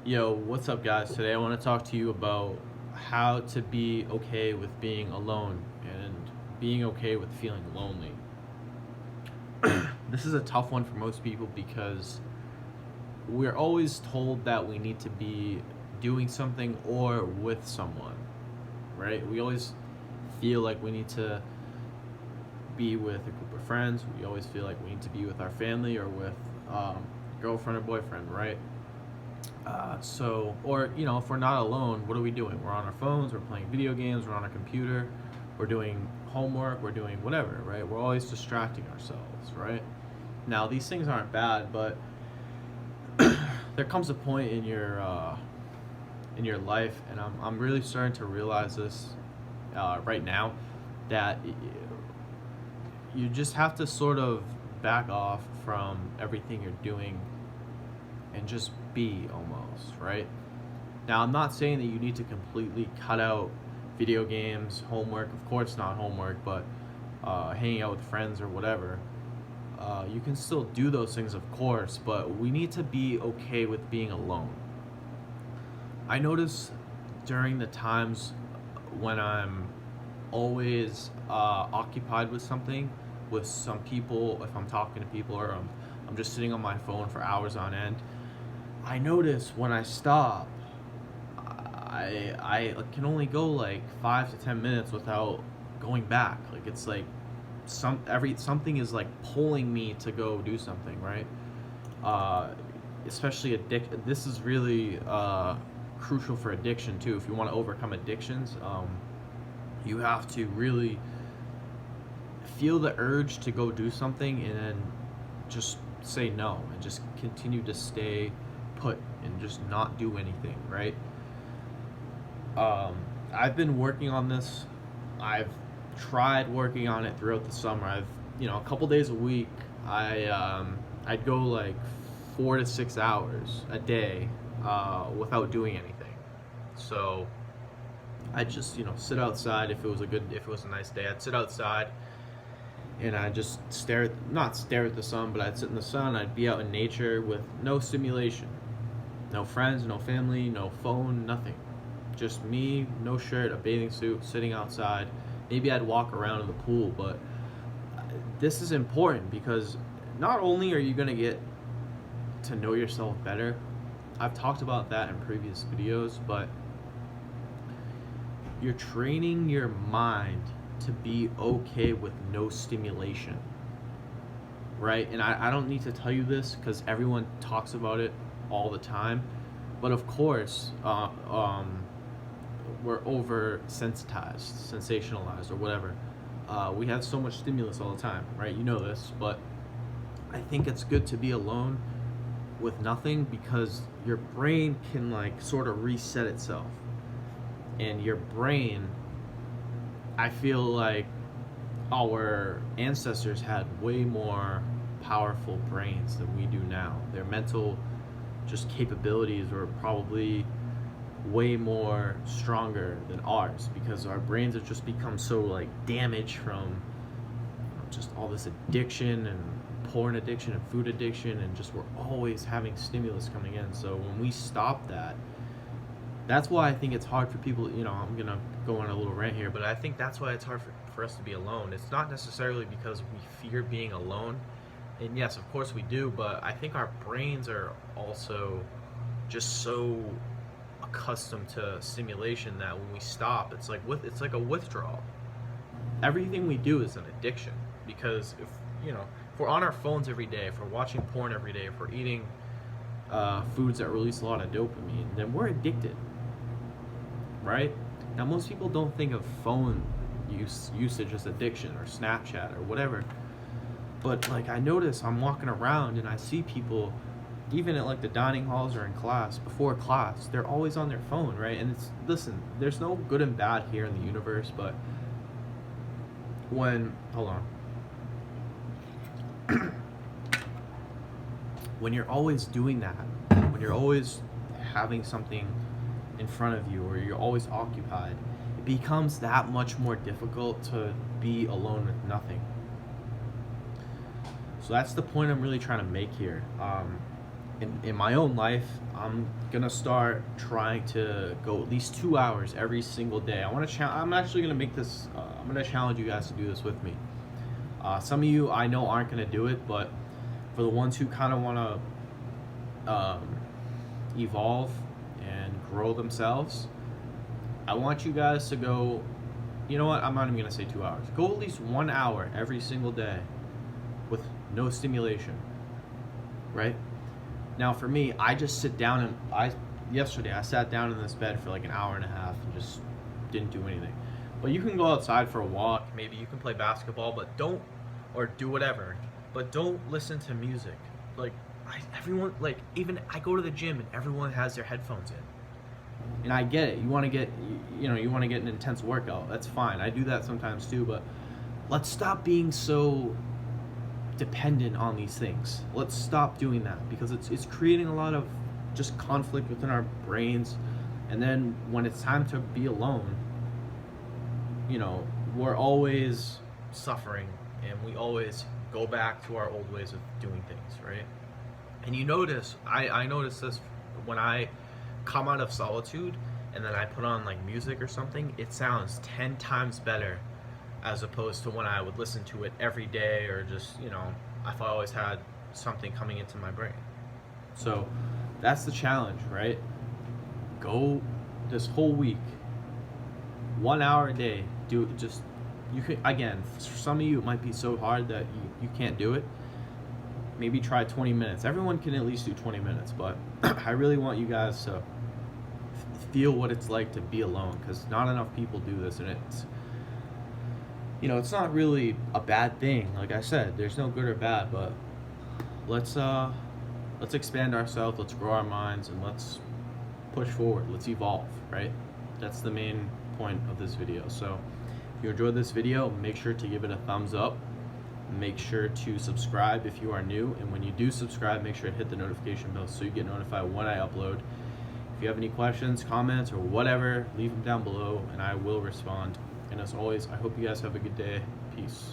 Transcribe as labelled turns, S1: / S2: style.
S1: Yo, what's up, guys? Today I want to talk to you about how to be okay with being alone and being okay with feeling lonely. This is a tough one for most people because we're always told that we need to be doing something or with someone, right? We always feel like we need to be with a group of friends. We always feel like we need to be with our family or with girlfriend or boyfriend, right? Or if we're not alone, what are we doing? We're on our phones, we're playing video games, we're on our computer, we're doing homework, we're doing whatever, right? We're always distracting ourselves, right? Now, these things aren't bad, but there comes a point in your life, and I'm really starting to realize this right now, that you just have to sort of back off from everything you're doing and just be almost, right? Now, I'm not saying that you need to completely cut out video games, homework, of course not homework, but hanging out with friends or whatever. You can still do those things, of course, but we need to be okay with being alone. I notice during the times when I'm always occupied with something, with some people, if I'm talking to people or I'm just sitting on my phone for hours on end, I notice when I stop, I can only go like 5 to 10 minutes without going back. Like it's like something is like pulling me to go do something, right? Uh, Especially This is really crucial for addiction too. If you want to overcome addictions, you have to really feel the urge to go do something and then just say no and just continue to stay put and just not do anything, right? I've been working on this. I've tried working on it throughout the summer. A couple days a week, I'd go like 4 to 6 hours a day without doing anything. So I just sit outside if it was a nice day. I'd sit outside and I just not stare at the sun, but I'd sit in the sun. I'd be out in nature with no stimulation, no friends, no family, no phone, nothing. Just me, no shirt, a bathing suit, sitting outside. Maybe I'd walk around in the pool, but this is important because not only are you going to get to know yourself better, I've talked about that in previous videos, but you're training your mind to be okay with no stimulation, right? And I don't need to tell you this because everyone talks about it all the time, but of course, we're oversensitized, sensationalized, or whatever. We have so much stimulus all the time, right? You know this, but I think it's good to be alone with nothing because your brain can like sort of reset itself. And your brain, I feel like our ancestors had way more powerful brains than we do now. Their mental just capabilities were probably way more stronger than ours because our brains have just become so like damaged from just all this addiction and porn addiction and food addiction, and just we're always having stimulus coming in. So when we stop that, that's why I think it's hard for people. I'm gonna go on a little rant here, but I think that's why it's hard for us to be alone. It's not necessarily because we fear being alone, and yes, of course we do, but I think our brains are also just so accustomed to stimulation that when we stop, it's like a withdrawal. Everything we do is an addiction because if we're on our phones every day, if we're watching porn every day, if we're eating foods that release a lot of dopamine, then we're addicted, right? Now, most people don't think of phone usage as addiction or Snapchat or whatever, but like I notice I'm walking around and I see people, even at like the dining halls or in class, before class, they're always on their phone, right? And listen, there's no good and bad here in the universe, but hold on, when you're always doing that, when you're always having something in front of you or you're always occupied, it becomes that much more difficult to be alone with nothing. So that's the point I'm really trying to make here. in my own life, I'm gonna start trying to go at least 2 hours every single day. I'm actually gonna make this. I'm gonna challenge you guys to do this with me. Some of you I know aren't gonna do it, but for the ones who kind of want to evolve and grow themselves, I want you guys to go. You know what? I'm not even gonna say 2 hours. Go at least 1 hour every single day with no stimulation. Right? Now for me, I just sit down and yesterday I sat down in this bed for like an hour and a half and just didn't do anything. But you can go outside for a walk, maybe you can play basketball, but don't, or do whatever, but don't listen to music. Like everyone, like even I go to the gym and everyone has their headphones in. And I get it. You want to get, you want to get an intense workout. That's fine. I do that sometimes too, but let's stop being so dependent on these things. Let's stop doing that, because it's creating a lot of just conflict within our brains. And then when it's time to be alone, we're always suffering, and we always go back to our old ways of doing things, right? And you notice, I notice this when I come out of solitude and then I put on like music or something, it sounds 10 times better as opposed to when I would listen to it every day, or just, if I always had something coming into my brain. So that's the challenge, right? Go this whole week, 1 hour a day. Do it. Just, you can, again, for some of you it might be so hard that you can't do it. Maybe try 20 minutes. Everyone can at least do 20 minutes, but I really want you guys to feel what it's like to be alone, because not enough people do this, and it's not really a bad thing. Like I said, there's no good or bad, but let's expand ourselves, let's grow our minds, and let's push forward, let's evolve, right? That's the main point of this video. So if you enjoyed this video, make sure to give it a thumbs up. Make sure to subscribe if you are new, and when you do subscribe, make sure to hit the notification bell so you get notified when I upload. If you have any questions, comments, or whatever, leave them down below and I will respond. And as always, I hope you guys have a good day. Peace.